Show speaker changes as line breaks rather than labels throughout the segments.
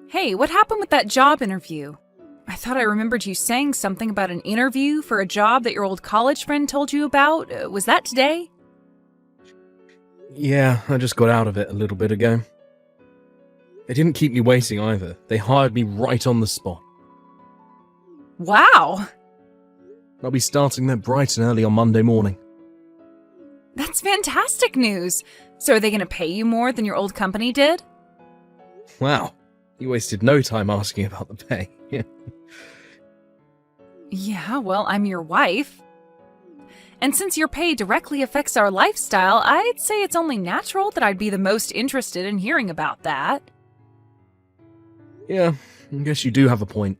Hey, what happened with that job interview? I thought I remembered you saying something about an interview for a job that your old college friend told you about. Was that today?
Yeah, I just got out of it a little bit ago. They didn't keep me waiting either. They hired me right on the spot.
Wow!
I'll be starting there bright and early on Monday morning.
That's fantastic news! So are they going to pay you more than your old company did?
Wow, you wasted no time asking about the pay.
Yeah, well, I'm your wife. And since your pay directly affects our lifestyle, I'd say it's only natural that I'd be the most interested in hearing about that.
Yeah, I guess you do have a point.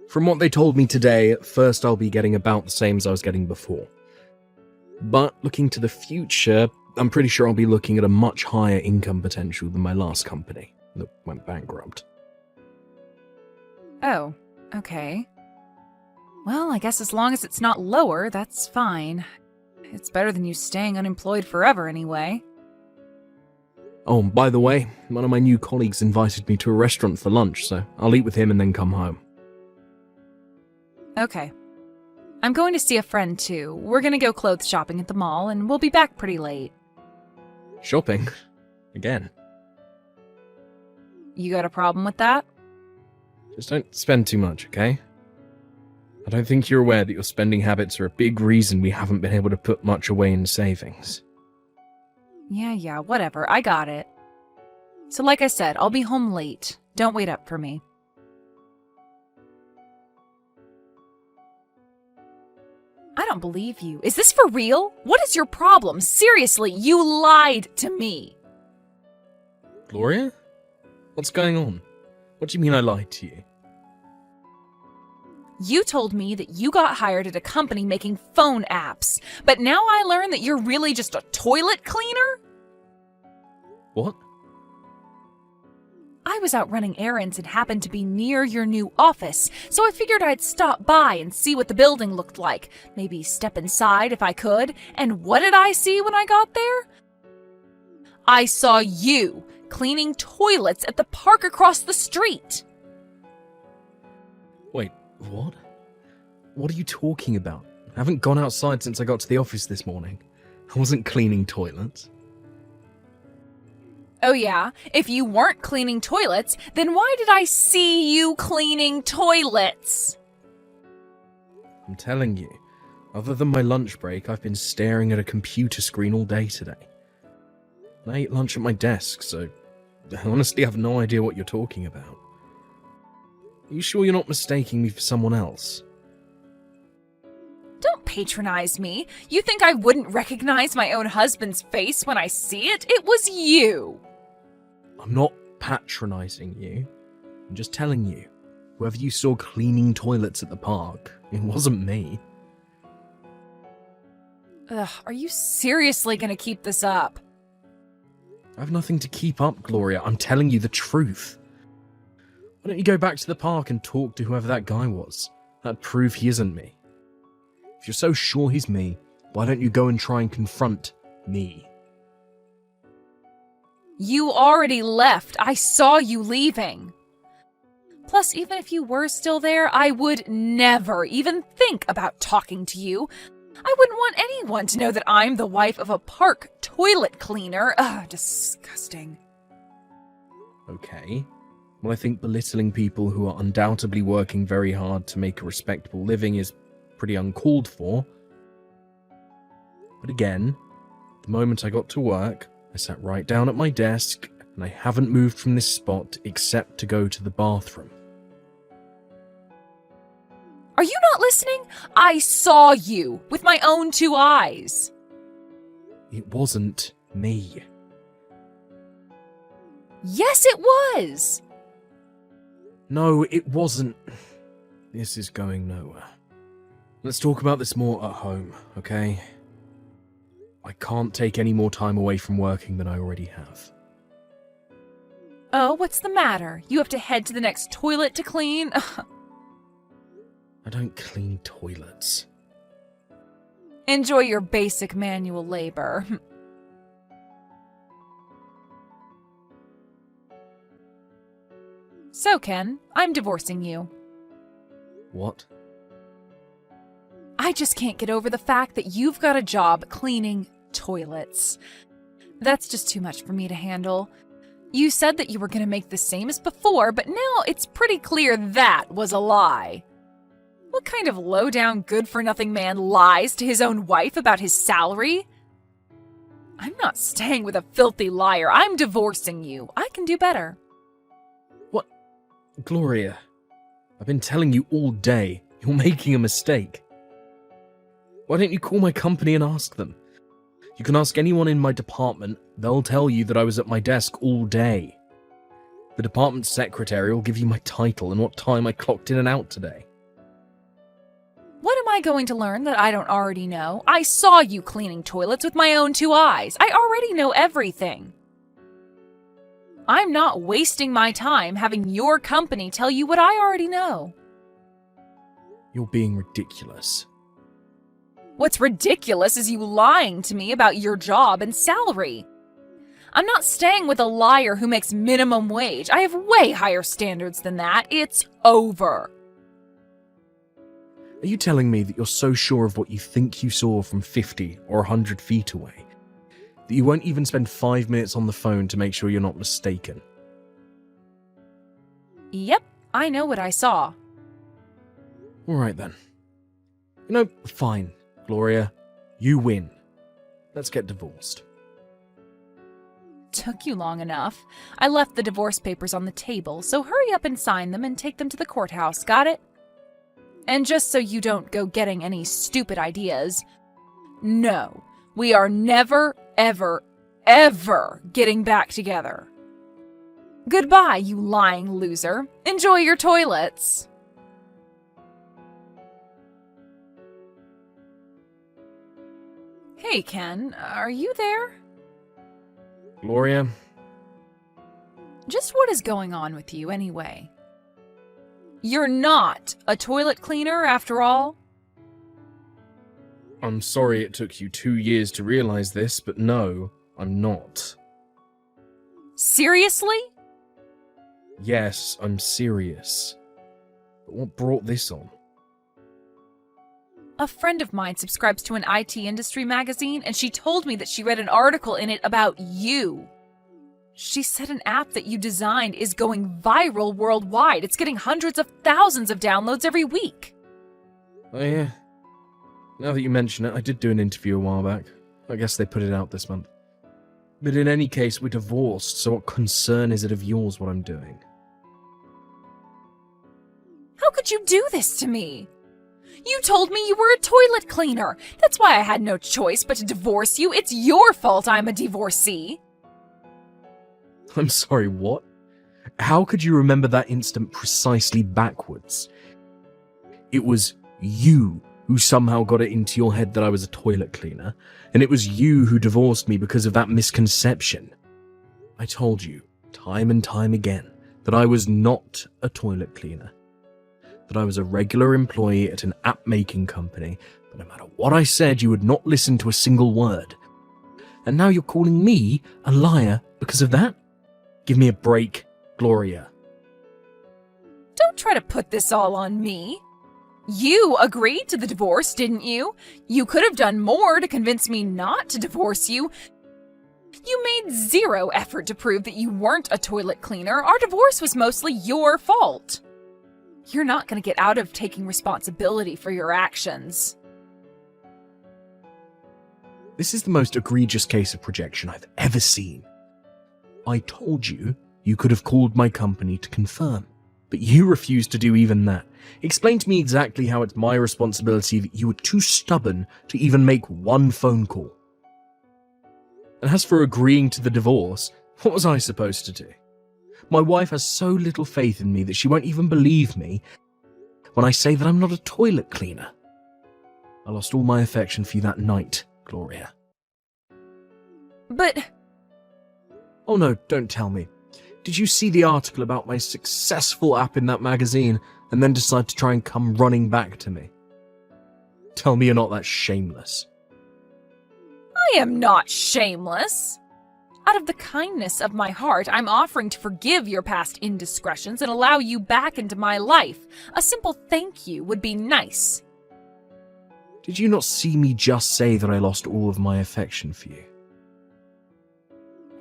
From what they told me today, at first I'll be getting about the same as I was getting before. But looking to the future, I'm pretty sure I'll be looking at a much higher income potential than my last company that went bankrupt.
Oh, okay. Well, I guess as long as it's not lower, that's fine. It's better than you staying unemployed forever anyway.
Oh, and by the way, one of my new colleagues invited me to a restaurant for lunch, so I'll eat with him and then come home.
Okay. I'm going to see a friend too. We're gonna go clothes shopping at the mall, and we'll be back pretty late.
Shopping? Again?
You got a problem with that?
Just don't spend too much, okay? I don't think you're aware that your spending habits are a big reason we haven't been able to put much away in savings.
Yeah, whatever. I got it. So like I said, I'll be home late. Don't wait up for me. I don't believe you. Is this for real? What is your problem? Seriously, you lied to me.
Gloria? What's going on? What do you mean I lied to you?
You told me that you got hired at a company making phone apps, but now I learn that you're really just a toilet cleaner?
What?
I was out running errands and happened to be near your new office, so I figured I'd stop by and see what the building looked like, maybe step inside if I could, and what did I see when I got there? I saw you cleaning toilets at the park across the street.
Wait, what? What are you talking about? I haven't gone outside since I got to the office this morning. I wasn't cleaning toilets.
Oh yeah? If you weren't cleaning toilets, then why did I see you cleaning toilets?
I'm telling you, other than my lunch break, I've been staring at a computer screen all day today. I ate lunch at my desk, so I honestly have no idea what you're talking about. Are you sure you're not mistaking me for someone else?
Don't patronize me. You think I wouldn't recognize my own husband's face when I see it? It was you.
I'm not patronizing you. I'm just telling you. Whoever you saw cleaning toilets at the park, it wasn't me.
Ugh, are you seriously gonna keep this up?
I have nothing to keep up, Gloria. I'm telling you the truth. Why don't you go back to the park and talk to whoever that guy was? That'd prove he isn't me. If you're so sure he's me, why don't you go and try and confront me?
You already left. I saw you leaving. Plus, even if you were still there, I would never even think about talking to you. I wouldn't want anyone to know that I'm the wife of a park toilet cleaner. Ugh, disgusting.
Okay. Well, I think belittling people who are undoubtedly working very hard to make a respectable living is pretty uncalled for. But again, the moment I got to work, I sat right down at my desk, and I haven't moved from this spot except to go to the bathroom.
Are you not listening? I saw you with my own 2 eyes.
It wasn't me.
Yes, it was.
No, it wasn't. This is going nowhere. Let's talk about this more at home, okay? I can't take any more time away from working than I already have.
Oh, what's the matter? You have to head to the next toilet to clean?
I don't clean toilets.
Enjoy your basic manual labor. So, Ken, I'm divorcing you.
What?
I just can't get over the fact that you've got a job cleaning toilets. That's just too much for me to handle. You said that you were going to make the same as before, but now it's pretty clear that was a lie. What kind of low-down, good-for-nothing man lies to his own wife about his salary? I'm not staying with a filthy liar. I'm divorcing you. I can do better.
What? Gloria, I've been telling you all day. You're making a mistake. Why don't you call my company and ask them? You can ask anyone in my department. They'll tell you that I was at my desk all day. The department secretary will give you my title and what time I clocked in and out today.
What am I going to learn that I don't already know? I saw you cleaning toilets with my own 2 eyes. I already know everything. I'm not wasting my time having your company tell you what I already know.
You're being ridiculous.
What's ridiculous is you lying to me about your job and salary. I'm not staying with a liar who makes minimum wage. I have way higher standards than that. It's over.
Are you telling me that you're so sure of what you think you saw from 50 or 100 feet away that you won't even spend 5 minutes on the phone to make sure you're not mistaken?
Yep, I know what I saw.
All right then. You know, fine, Gloria. You win. Let's get divorced.
Took you long enough. I left the divorce papers on the table, so hurry up and sign them and take them to the courthouse, got it? And just so you don't go getting any stupid ideas, no, we are never, ever, ever getting back together. Goodbye, you lying loser. Enjoy your toilets. Hey, Ken, are you there?
Gloria?
Just what is going on with you, anyway? You're not a toilet cleaner, after all?
I'm sorry it took you 2 years to realize this, but no, I'm not.
Seriously?
Yes, I'm serious. But what brought this on?
A friend of mine subscribes to an IT industry magazine, and she told me that she read an article in it about you. She said an app that you designed is going viral worldwide. It's getting hundreds of thousands of downloads every week.
Oh yeah. Now that you mention it, I did do an interview a while back. I guess they put it out this month. But in any case, we're divorced, so what concern is it of yours what I'm doing?
How could you do this to me? You told me you were a toilet cleaner. That's why I had no choice but to divorce you. It's your fault I'm a divorcee.
I'm sorry, what? How could you remember that instant precisely backwards? It was you who somehow got it into your head that I was a toilet cleaner, and it was you who divorced me because of that misconception. I told you, time and time again, that I was not a toilet cleaner, that I was a regular employee at an app-making company, but no matter what I said, you would not listen to a single word. And now you're calling me a liar because of that? Give me a break, Gloria.
Don't try to put this all on me. You agreed to the divorce, didn't you? You could have done more to convince me not to divorce you. You made zero effort to prove that you weren't a toilet cleaner. Our divorce was mostly your fault. You're not going to get out of taking responsibility for your actions.
This is the most egregious case of projection I've ever seen. I told you you could have called my company to confirm, but you refused to do even that. Explain to me exactly how it's my responsibility that you were too stubborn to even make one phone call. And as for agreeing to the divorce, what was I supposed to do? My wife has so little faith in me that she won't even believe me when I say that I'm not a toilet cleaner. I lost all my affection for you that night, Gloria.
But...
Oh no, don't tell me. Did you see the article about my successful app in that magazine and then decide to try and come running back to me? Tell me you're not that shameless.
I am not shameless. Out of the kindness of my heart, I'm offering to forgive your past indiscretions and allow you back into my life. A simple thank you would be nice.
Did you not see me just say that I lost all of my affection for you?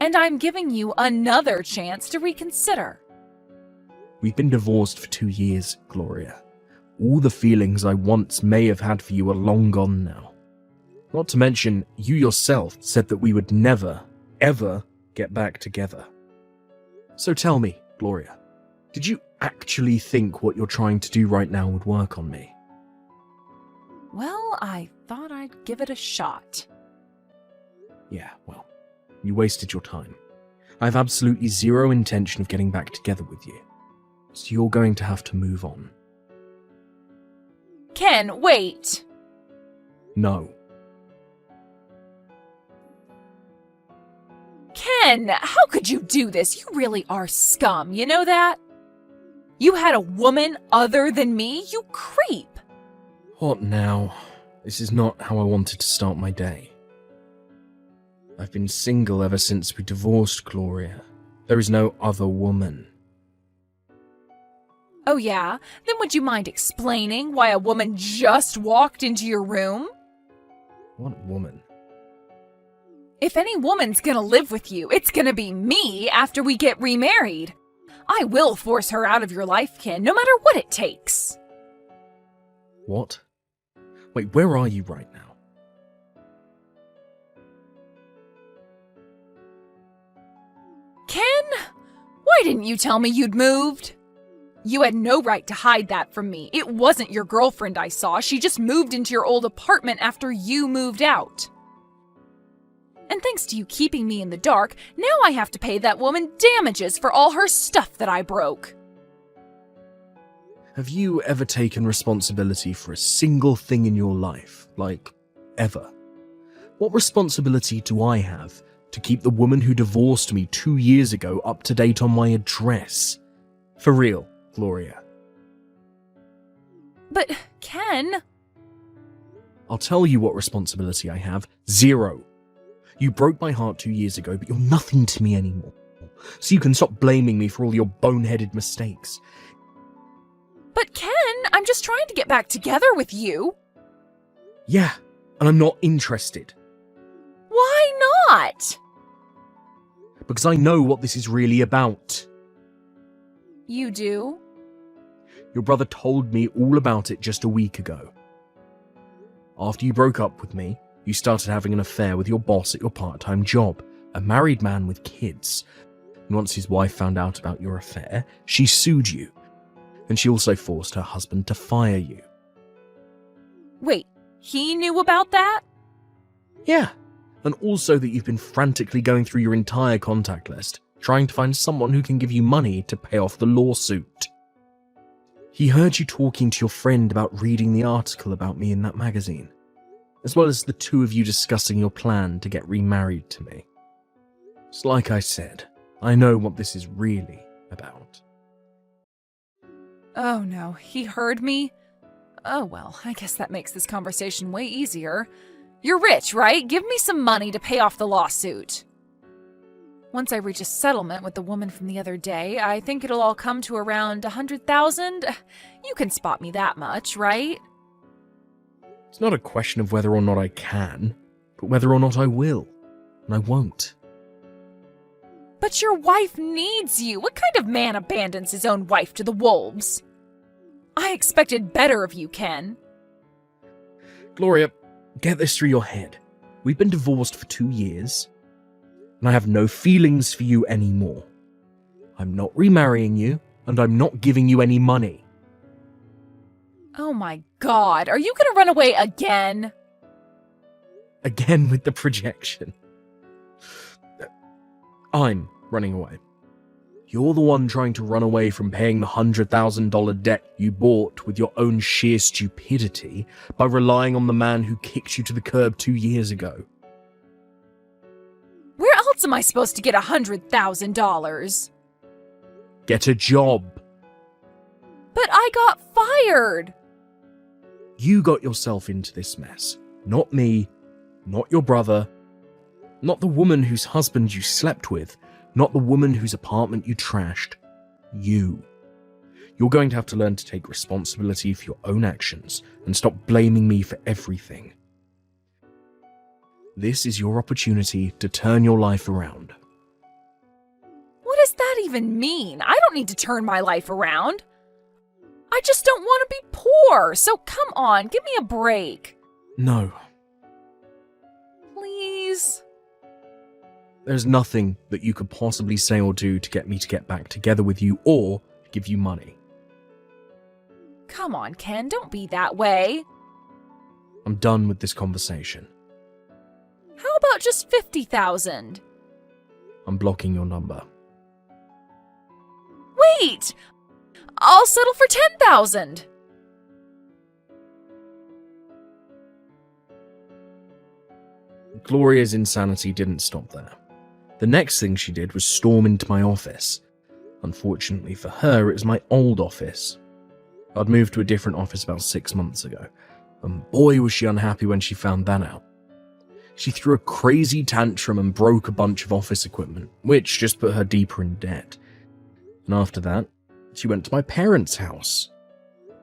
And I'm giving you another chance to reconsider.
We've been divorced for 2 years, Gloria. All the feelings I once may have had for you are long gone now. Not to mention, you yourself said that we would never, ever get back together. So tell me, Gloria, did you actually think what you're trying to do right now would work on me?
Well, I thought I'd give it a shot.
Yeah, well, you wasted your time. I have absolutely zero intention of getting back together with you. So you're going to have to move on.
Ken, wait!
No.
Ken, how could you do this? You really are scum, you know that? You had a woman other than me, you creep!
What now? This is not how I wanted to start my day. I've been single ever since we divorced, Gloria. There is no other woman.
Oh yeah? Then would you mind explaining why a woman just walked into your room?
What woman?
If any woman's gonna live with you, it's gonna be me after we get remarried. I will force her out of your life, Ken, no matter what it takes.
What? Wait, where are you right now?
Ken? Why didn't you tell me you'd moved? You had no right to hide that from me. It wasn't your girlfriend I saw. She just moved into your old apartment after you moved out. And thanks to you keeping me in the dark, now I have to pay that woman damages for all her stuff that I broke.
Have you ever taken responsibility for a single thing in your life? Like, ever? What responsibility do I have to keep the woman who divorced me 2 years ago up to date on my address? For real, Gloria.
But, Ken...
I'll tell you what responsibility I have. 0. You broke my heart 2 years ago, but you're nothing to me anymore. So you can stop blaming me for all your boneheaded mistakes.
But Ken, I'm just trying to get back together with you.
Yeah, and I'm not interested.
Why not?
Because I know what this is really about.
You do?
Your brother told me all about it just a week ago. After you broke up with me, you started having an affair with your boss at your part-time job, a married man with kids. And once his wife found out about your affair, she sued you. And she also forced her husband to fire you.
Wait, he knew about that?
Yeah, and also that you've been frantically going through your entire contact list, trying to find someone who can give you money to pay off the lawsuit. He heard you talking to your friend about reading the article about me in that magazine, as well as the two of you discussing your plan to get remarried to me. It's like I said, I know what this is really about.
Oh no, he heard me? Oh well, I guess that makes this conversation way easier. You're rich, right? Give me some money to pay off the lawsuit. Once I reach a settlement with the woman from the other day, I think it'll all come to around 100,000. You can spot me that much, right?
It's not a question of whether or not I can, but whether or not I will. And I won't.
But your wife needs you. What kind of man abandons his own wife to the wolves? I expected better of you, Ken.
Gloria, get this through your head. We've been divorced for 2 years, and I have no feelings for you anymore. I'm not remarrying you, and I'm not giving you any money.
Oh my God, are you gonna run away again?
Again with the projection. I'm running away. You're the one trying to run away from paying the $100,000 debt you bought with your own sheer stupidity by relying on the man who kicked you to the curb 2 years ago.
Where else am I supposed to get $100,000?
Get a job.
But I got fired.
You got yourself into this mess. Not me, not your brother, Not the woman whose husband you slept with. Not the woman whose apartment you trashed. You. You're going to have to learn to take responsibility for your own actions and stop blaming me for everything. This is your opportunity to turn your life around.
What does that even mean? I don't need to turn my life around. I just don't want to be poor, so come on, give me a break.
No.
Please?
There's nothing that you could possibly say or do to get me to get back together with you or give you money.
Come on, Ken, don't be that way.
I'm done with this conversation.
How about just 50,000?
I'm blocking your number.
Wait! I'll settle for 10,000.
Gloria's insanity didn't stop there. The next thing she did was storm into my office. Unfortunately for her, it was my old office. I'd moved to a different office about 6 months ago, and boy was she unhappy when she found that out. She threw a crazy tantrum and broke a bunch of office equipment, which just put her deeper in debt. And after that, she went to my parents' house.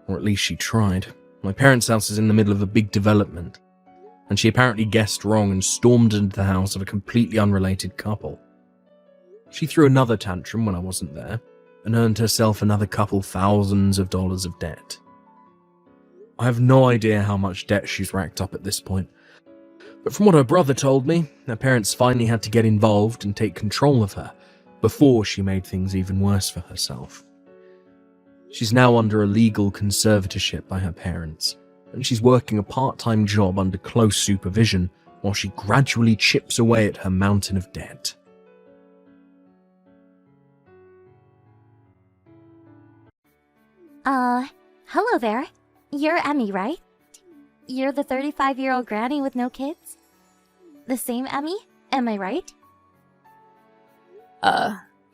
Or at least she tried. My parents' house is in the middle of a big development, and she apparently guessed wrong and stormed into the house of a completely unrelated couple. She threw another tantrum when I wasn't there, and earned herself another couple thousands of dollars of debt. I have no idea how much debt she's racked up at this point, but from what her brother told me, her parents finally had to get involved and take control of her before she made things even worse for herself. She's now under a legal conservatorship by her parents, and she's working a part-time job under close supervision while she gradually chips away at her mountain of debt.
Hello there. You're Emmy, right? You're the 35-year-old granny with no kids? The same Emmy? Am I right?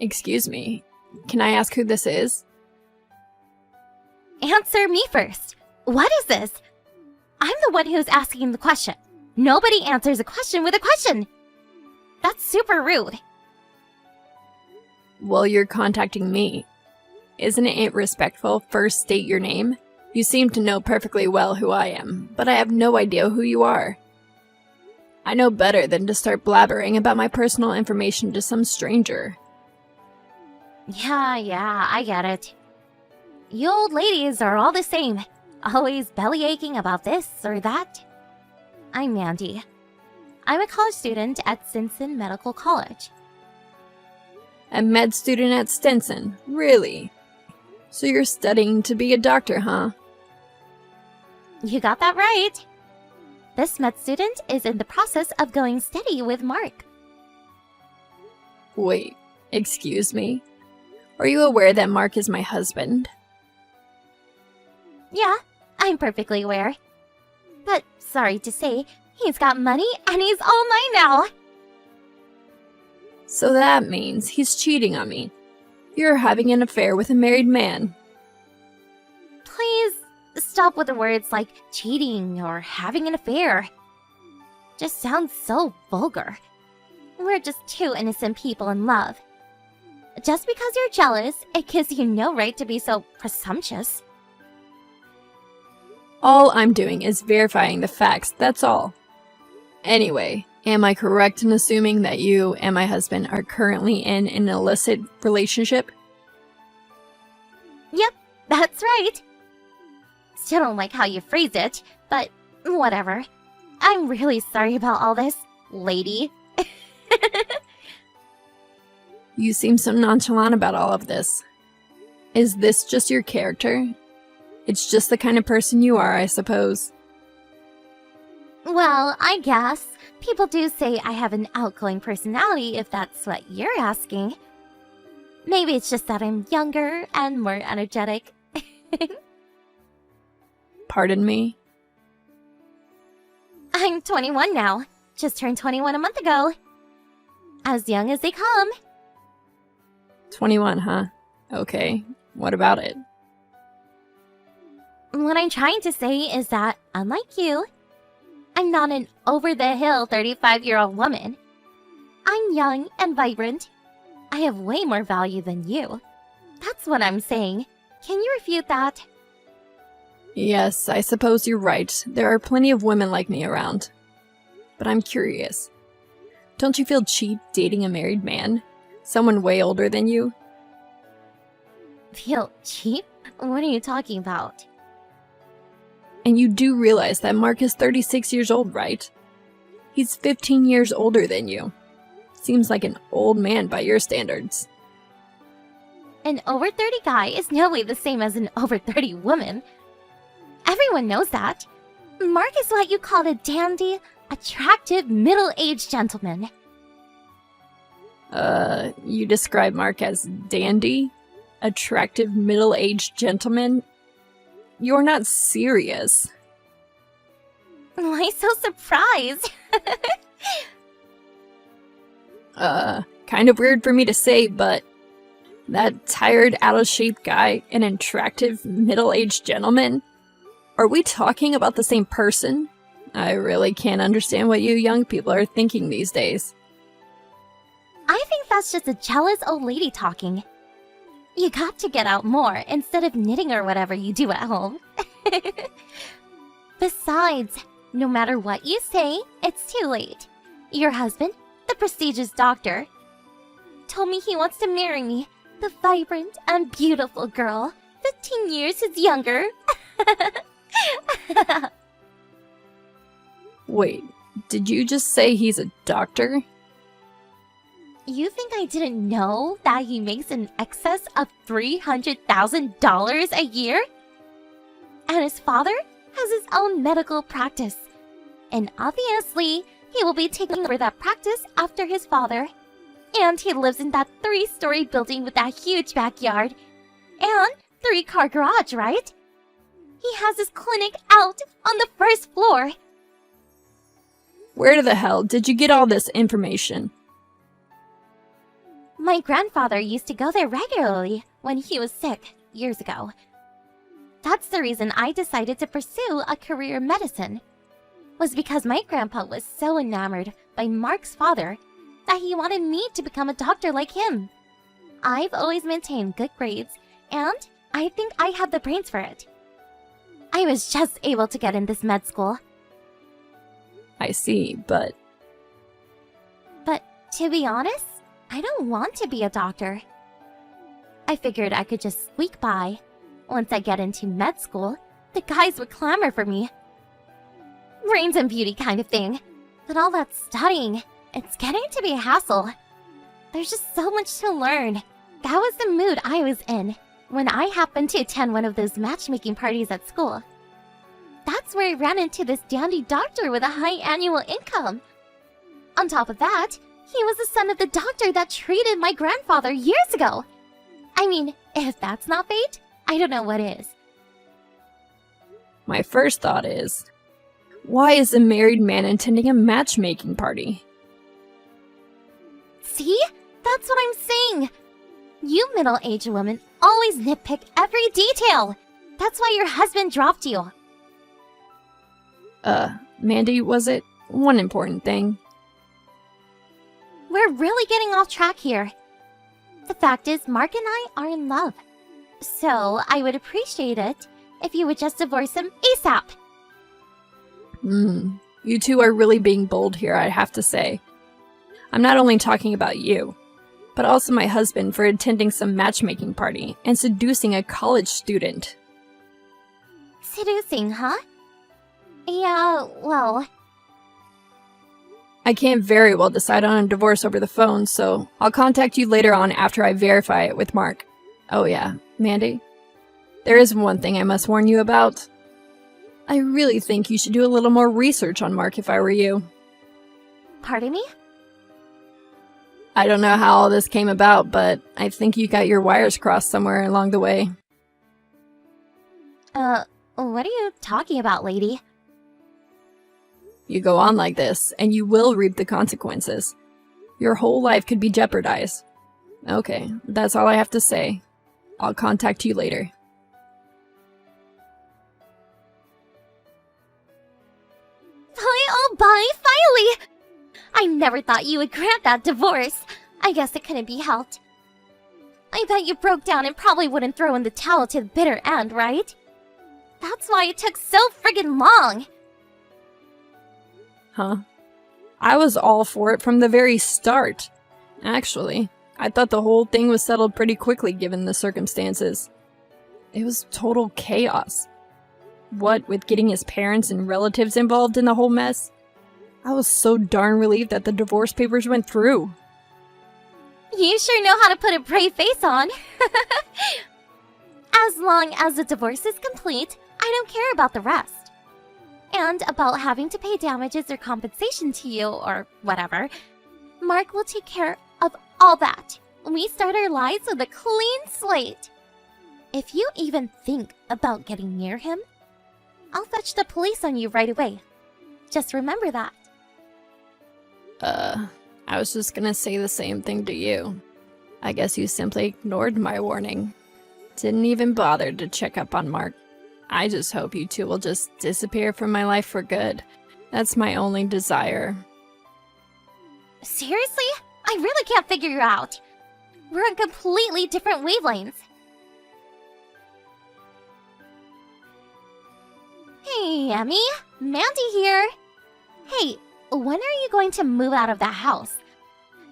Excuse me. Can I ask who this is?
Answer me first. What is this? I'm the one who's asking the question. Nobody answers a question with a question. That's super rude.
Well, you're contacting me. Isn't it respectful first state your name? You seem to know perfectly well who I am, but I have no idea who you are. I know better than to start blabbering about my personal information to some stranger.
Yeah, I get it. You old ladies are all the same. Always bellyaching about this or that. I'm Mandy. I'm a college student at Stinson Medical College.
A med student at Stinson? Really? So you're studying to be a doctor, huh?
You got that right. This med student is in the process of going steady with Mark.
Wait, excuse me? Are you aware that Mark is my husband?
Yeah, I'm perfectly aware. But sorry to say, he's got money and he's all mine now.
So that means he's cheating on me. You're having an affair with a married man.
Please stop with the words like cheating or having an affair. Just sounds so vulgar. We're just two innocent people in love. Just because you're jealous, it gives you no right to be so presumptuous.
All I'm doing is verifying the facts, that's all. Anyway, am I correct in assuming that you and my husband are currently in an illicit relationship?
Yep, that's right. Still don't like how you phrased it, but whatever. I'm really sorry about all this, lady.
You seem so nonchalant about all of this. Is this just your character? It's just the kind of person you are, I suppose.
Well, I guess. People do say I have an outgoing personality, if that's what you're asking. Maybe it's just that I'm younger and more energetic.
Pardon me?
I'm 21 now. Just turned 21 a month ago. As young as they come.
21, huh? Okay, what about it?
What I'm trying to say is that, unlike you, I'm not an over-the-hill 35-year-old woman. I'm young and vibrant. I have way more value than you. That's what I'm saying. Can you refute that?
Yes, I suppose you're right. There are plenty of women like me around. But I'm curious. Don't you feel cheap dating a married man? Someone way older than you?
Feel cheap? What are you talking about?
And you do realize that Mark is 36 years old, right? He's 15 years older than you. Seems like an old man by your standards.
An over 30 guy is no way the same as an over 30 woman. Everyone knows that. Mark is what you call a dandy, attractive, middle-aged gentleman.
You describe Mark as dandy? Attractive, middle-aged gentleman? You're not serious.
Why so surprised?
Kind of weird for me to say, but that tired, out-of-shape guy, an attractive, middle-aged gentleman? Are we talking about the same person? I really can't understand what you young people are thinking these days.
I think that's just a jealous old lady talking. You got to get out more instead of knitting or whatever you do at home. Besides, no matter what you say, it's too late. Your husband, the prestigious doctor, told me he wants to marry me, the vibrant and beautiful girl, 15 years his younger.
Wait, did you just say he's a doctor?
You think I didn't know that he makes in excess of $300,000 a year? And his father has his own medical practice. And obviously, he will be taking over that practice after his father. And he lives in that 3-story building with that huge backyard. And 3-car garage, right? He has his clinic out on the 1st floor.
Where the hell did you get all this information?
My grandfather used to go there regularly when he was sick years ago. That's the reason I decided to pursue a career in medicine. Was because my grandpa was so enamored by Mark's father that he wanted me to become a doctor like him. I've always maintained good grades, and I think I had the brains for it. I was just able to get in this med school.
I see, but
To be honest, I don't want to be a doctor. I figured I could just squeak by. Once I get into med school, the guys would clamor for me. Brains and beauty kind of thing. But all that studying, it's getting to be a hassle. There's just so much to learn. That was the mood I was in when I happened to attend one of those matchmaking parties at school. That's where I ran into this dandy doctor with a high annual income. On top of that, he was the son of the doctor that treated my grandfather years ago. I mean, if that's not fate, I don't know what is.
my first thought is, why is a married man attending a matchmaking party?
See? That's what I'm saying. You middle-aged women always nitpick every detail. That's why your husband dropped you.
Mandy, was it? One important thing.
We're really getting off track here. The fact is, Mark and I are in love. So, I would appreciate it if you would just divorce him ASAP.
You two are really being bold here, I have to say. I'm not only talking about you, but also my husband for attending some matchmaking party and seducing a college student.
Seducing, huh? Yeah, well,
I can't very well decide on a divorce over the phone, so I'll contact you later on after I verify it with Mark. Oh yeah, Mandy? There is one thing I must warn you about. I really think you should do a little more research on Mark if I were you.
pardon me?
I don't know how all this came about, but I think you got your wires crossed somewhere along the way.
What are you talking about, lady?
You go on like this, and you will reap the consequences. Your whole life could be jeopardized. Okay, that's all I have to say. I'll contact you later.
Bye, finally! I never thought you would grant that divorce. I guess it couldn't be helped. I bet you broke down and probably wouldn't throw in the towel to the bitter end, right? That's why it took so friggin' long.
Huh? I was all for it from the very start. Actually, I thought the whole thing was settled pretty quickly given the circumstances. It was total chaos. What with getting his parents and relatives involved in the whole mess, I was so darn relieved that the divorce papers went through.
You sure know how to put a brave face on. As long as the divorce is complete, I don't care about the rest. And about having to pay damages or compensation to you or whatever, Mark will take care of all that. We start our lives with a clean slate. If you even think about getting near him, I'll fetch the police on you right away. Just remember that.
I was just gonna say the same thing to you. I guess you simply ignored my warning. Didn't even bother to check up on Mark. I just hope you two will just disappear from my life for good. That's my only desire.
Seriously? I really can't figure you out. We're on completely different wavelengths. Hey, Emmy. Mandy here. Hey, when are you going to move out of that house?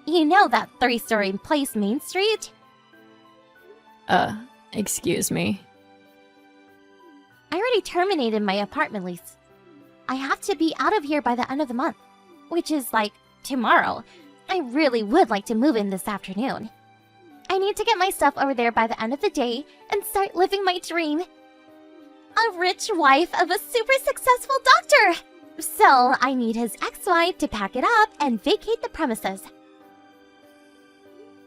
You know that 3-story place, Main Street?
Excuse me.
I already terminated my apartment lease. I have to be out of here by the end of the month, which is like tomorrow. I really would like to move in this afternoon. I need to get my stuff over there by the end of the day and start living my dream. A rich wife of a super successful doctor! So I need his ex-wife to pack it up and vacate the premises.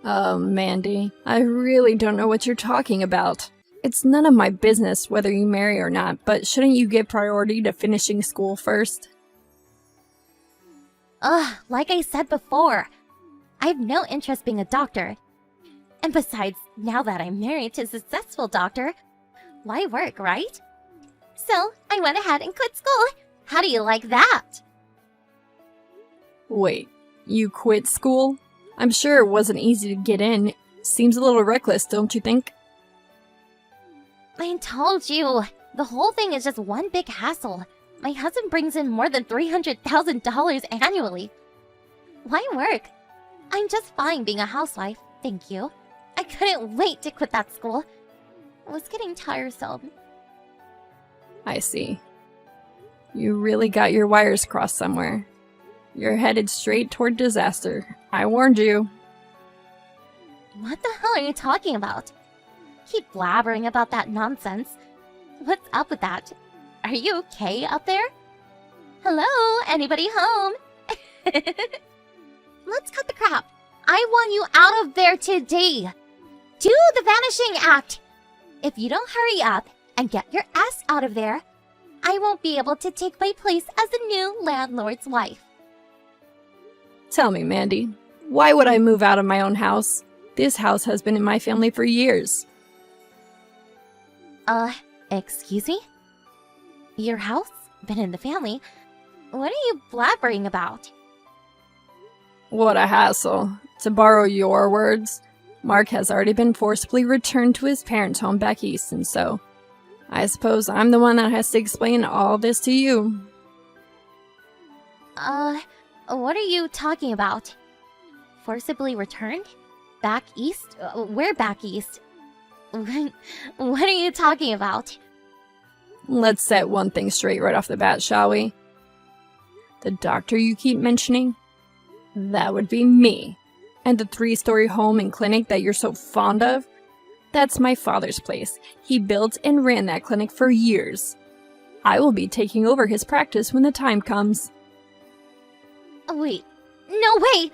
Oh, Mandy, I really don't know what you're talking about. It's none of my business whether you marry or not, but shouldn't you give priority to finishing school first?
Like I said before, I have no interest being a doctor. And besides, now that I'm married to a successful doctor, why work, right? So I went ahead and quit school. How do you like that?
Wait, you quit school? I'm sure it wasn't easy to get in. Seems a little reckless, don't you think?
I told you, the whole thing is just one big hassle. My husband brings in more than $300,000 annually. Why work? I'm just fine being a housewife, thank you. I couldn't wait to quit that school. It was getting tiresome.
I see. You really got your wires crossed somewhere. You're headed straight toward disaster. I warned you.
What the hell are you talking about? Keep blabbering about that nonsense. What's up with that? Are you okay up there? Hello? Anybody home? Let's cut the crap. I want you out of there today. Do the vanishing act. If you don't hurry up and get your ass out of there, I won't be able to take my place as the new landlord's wife.
Tell me, Mandy, why would I move out of my own house? This house has been in my family for years.
Excuse me? Your house? Been in the family? What are you blabbering about?
What a hassle. To borrow your words, Mark has already been forcibly returned to his parents' home back east, and so I suppose I'm the one that has to explain all this to you.
What are you talking about? Forcibly returned? Back east? Where back east? What are you talking about?
Let's set one thing straight right off the bat, shall we? The doctor you keep mentioning? That would be me. And the 3-story home and clinic that you're so fond of? That's my father's place. He built and ran that clinic for years. I will be taking over his practice when the time comes.
Wait, no way!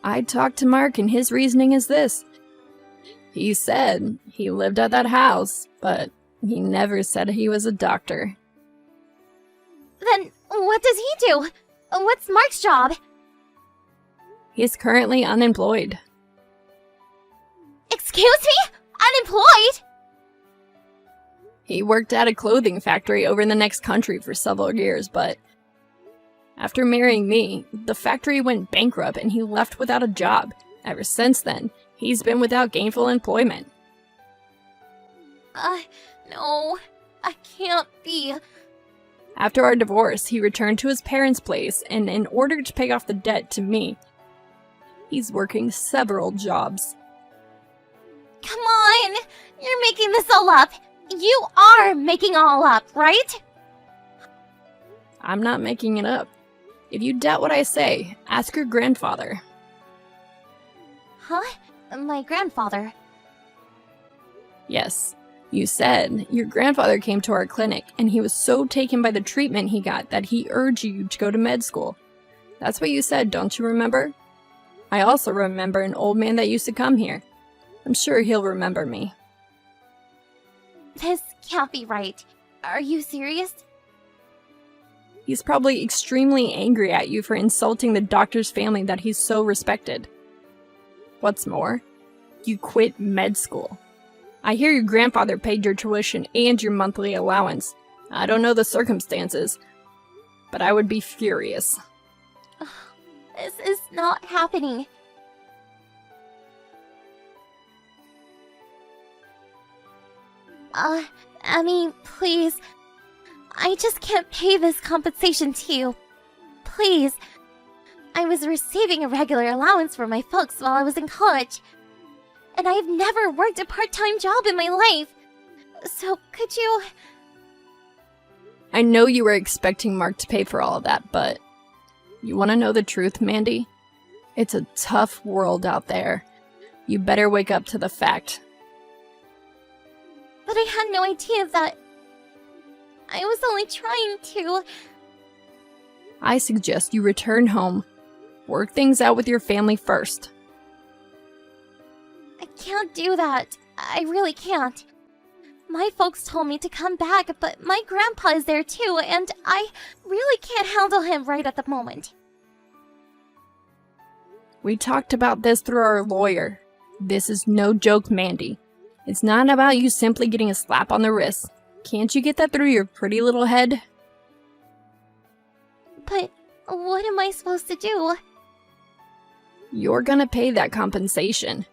I talked to Mark and his reasoning is this. He said he lived at that house, but he never said he was a doctor.
Then what does he do? What's Mark's job?
He's currently unemployed.
Excuse me? Unemployed?
He worked at a clothing factory over in the next country for several years, but After marrying me, the factory went bankrupt and he left without a job. Ever since then, he's been without gainful employment.
No, I can't be.
After our divorce, he returned to his parents' place, and in order to pay off the debt to me, he's working several jobs.
Come on! You're making this all up! You are making all up, right?
I'm not making it up. If you doubt what I say, ask your grandfather.
Huh? My grandfather.
Yes, you said your grandfather came to our clinic and he was so taken by the treatment he got that he urged you to go to med school. That's what you said, don't you remember? I also remember an old man that used to come here. I'm sure he'll remember me.
This can't be right. Are you serious?
He's probably extremely angry at you for insulting the doctor's family that he's so respected. What's more, you quit med school. I hear your grandfather paid your tuition and your monthly allowance. I don't know the circumstances, but I would be furious.
This is not happening. Emmy, please. I just can't pay this compensation to you. Please. I was receiving a regular allowance from my folks while I was in college. And I've never worked a part-time job in my life. So, could you...
I know you were expecting Mark to pay for all of that, but... You want to know the truth, Mandy? It's a tough world out there. You better wake up to the fact.
But I had no idea that... I was only trying to...
I suggest you return home. Work things out with your family first.
I can't do that. I really can't. My folks told me to come back, but my grandpa is there too, and I really can't handle him right at the moment.
We talked about this through our lawyer. This is no joke, Mandy. It's not about you simply getting a slap on the wrist. Can't you get that through your pretty little head?
But what am I supposed to do?
You're gonna pay that compensation.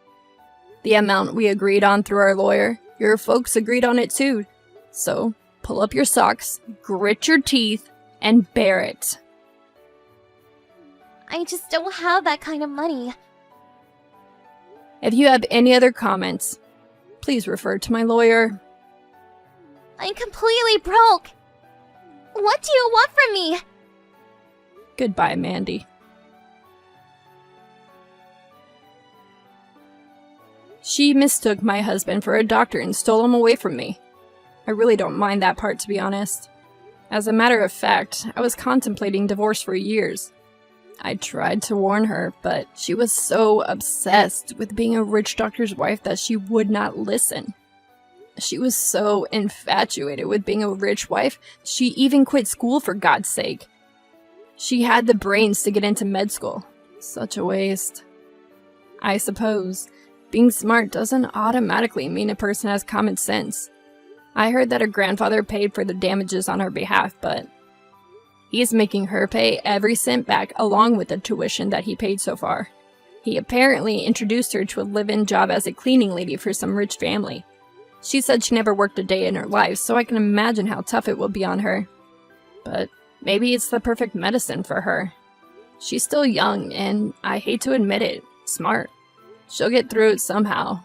The amount we agreed on through our lawyer, your folks agreed on it too. So, pull up your socks, grit your teeth, and bear it.
I just don't have that kind of money.
If you have any other comments, please refer to my lawyer.
I'm completely broke. What do you want from me?
Goodbye, Mandy. She mistook my husband for a doctor and stole him away from me. I really don't mind that part, to be honest. As a matter of fact, I was contemplating divorce for years. I tried to warn her, but she was so obsessed with being a rich doctor's wife that she would not listen. She was so infatuated with being a rich wife, she even quit school for God's sake. She had the brains to get into med school. Such a waste. I suppose being smart doesn't automatically mean a person has common sense. I heard that her grandfather paid for the damages on her behalf, but he's making her pay every cent back along with the tuition that he paid so far. He apparently introduced her to a live-in job as a cleaning lady for some rich family. She said she never worked a day in her life, so I can imagine how tough it will be on her. But maybe it's the perfect medicine for her. She's still young, and I hate to admit it, smart. She'll get through it somehow.